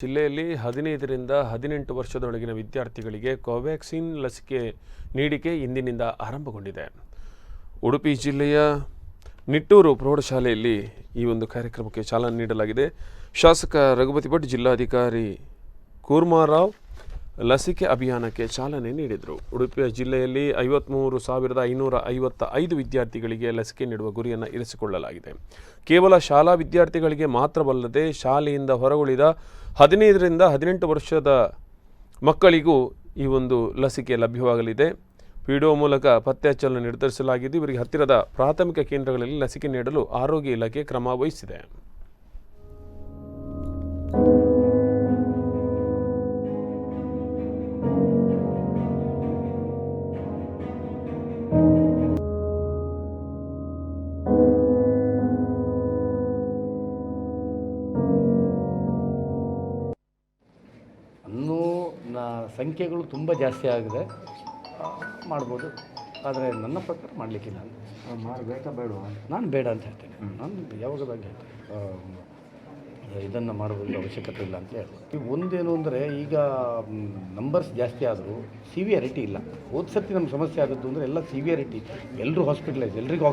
ಜಿಲ್ಲೆಯಲ್ಲಿ 15ರಿಂದ 18 ವರ್ಷದೊಳಗಿನ ವಿದ್ಯಾರ್ಥಿಗಳಿಗೆ ಕೋವ್ಯಾಕ್ಸಿನ್ ಲಸಿಕೆ ನೀಡಿಕೆ ಇಂದಿನಿಂದ ಆರಂಭಗೊಂಡಿದೆ. ಉಡುಪಿ ಜಿಲ್ಲೆಯ ನಿಟ್ಟೂರು ಪ್ರೌಢಶಾಲೆಯಲ್ಲಿ ಈ ಒಂದು ಕಾರ್ಯಕ್ರಮಕ್ಕೆ ಚಾಲನೆ ನೀಡಲಾಗಿದೆ. ಶಾಸಕ ರಘುಪತಿ ಭಟ್, ಜಿಲ್ಲಾಧಿಕಾರಿ ಕೂರ್ಮಾರಾವ್ ಲಸಿಕೆ ಅಭಿಯಾನಕ್ಕೆ ಚಾಲನೆ ನೀಡಿದರು. ಉಡುಪಿ ಜಿಲ್ಲೆಯಲ್ಲಿ 53,555 ವಿದ್ಯಾರ್ಥಿಗಳಿಗೆ ಲಸಿಕೆ ನೀಡುವ ಗುರಿಯನ್ನು ಇರಿಸಿಕೊಳ್ಳಲಾಗಿದೆ. ಕೇವಲ ಶಾಲಾ ವಿದ್ಯಾರ್ಥಿಗಳಿಗೆ ಮಾತ್ರವಲ್ಲದೆ ಶಾಲೆಯಿಂದ ಹೊರಗುಳಿದ 15ರಿಂದ 18 ವರ್ಷದ ಮಕ್ಕಳಿಗೂ ಈ ಒಂದು ಲಸಿಕೆ ಲಭ್ಯವಾಗಲಿದೆ. ವಿಡಿಯೋ ಮೂಲಕ ಪತ್ತೆ ಹಚ್ಚಲು ನಿರ್ಧರಿಸಲಾಗಿದ್ದು, ಇವರಿಗೆ ಹತ್ತಿರದ ಪ್ರಾಥಮಿಕ ಕೇಂದ್ರಗಳಲ್ಲಿ ಲಸಿಕೆ ನೀಡಲು ಆರೋಗ್ಯ ಇಲಾಖೆ ಕ್ರಮ ವಹಿಸಿದೆ. ಇನ್ನೂ ಸಂಖ್ಯೆಗಳು ತುಂಬ ಜಾಸ್ತಿ ಆಗಿದೆ, ಮಾಡ್ಬೋದು. ಆದರೆ ನನ್ನ ಪ್ರಕಾರ ಮಾಡಲಿಕ್ಕಿಲ್ಲ. ಮಾಡಬೇಕಾ ಬೇಡವಾ? ನಾನು ಬೇಡ ಅಂತ ಹೇಳ್ತೇನೆ. ನಾನು ಯಾವಾಗ ಬಗ್ಗೆ ಇದನ್ನು ಮಾಡಬಹುದು ಅವಶ್ಯಕತೆ ಇಲ್ಲ ಅಂತ ಹೇಳ್ಬೋದು. ಈಗ ಒಂದೇನು ಅಂದರೆ, ಈಗ ನಂಬರ್ಸ್ ಜಾಸ್ತಿ ಆದರೂ ಸಿವಿಯರಿಟಿ ಇಲ್ಲ. ಹೋದ ಸರ್ತಿ ನಮ್ಗೆ ಸಮಸ್ಯೆ ಆದದ್ದು ಅಂದರೆ ಎಲ್ಲ ಸಿವಿಯರಿಟಿ, ಎಲ್ಲರೂ ಹಾಸ್ಪಿಟಲೈಸ್, ಎಲ್ರಿಗೂ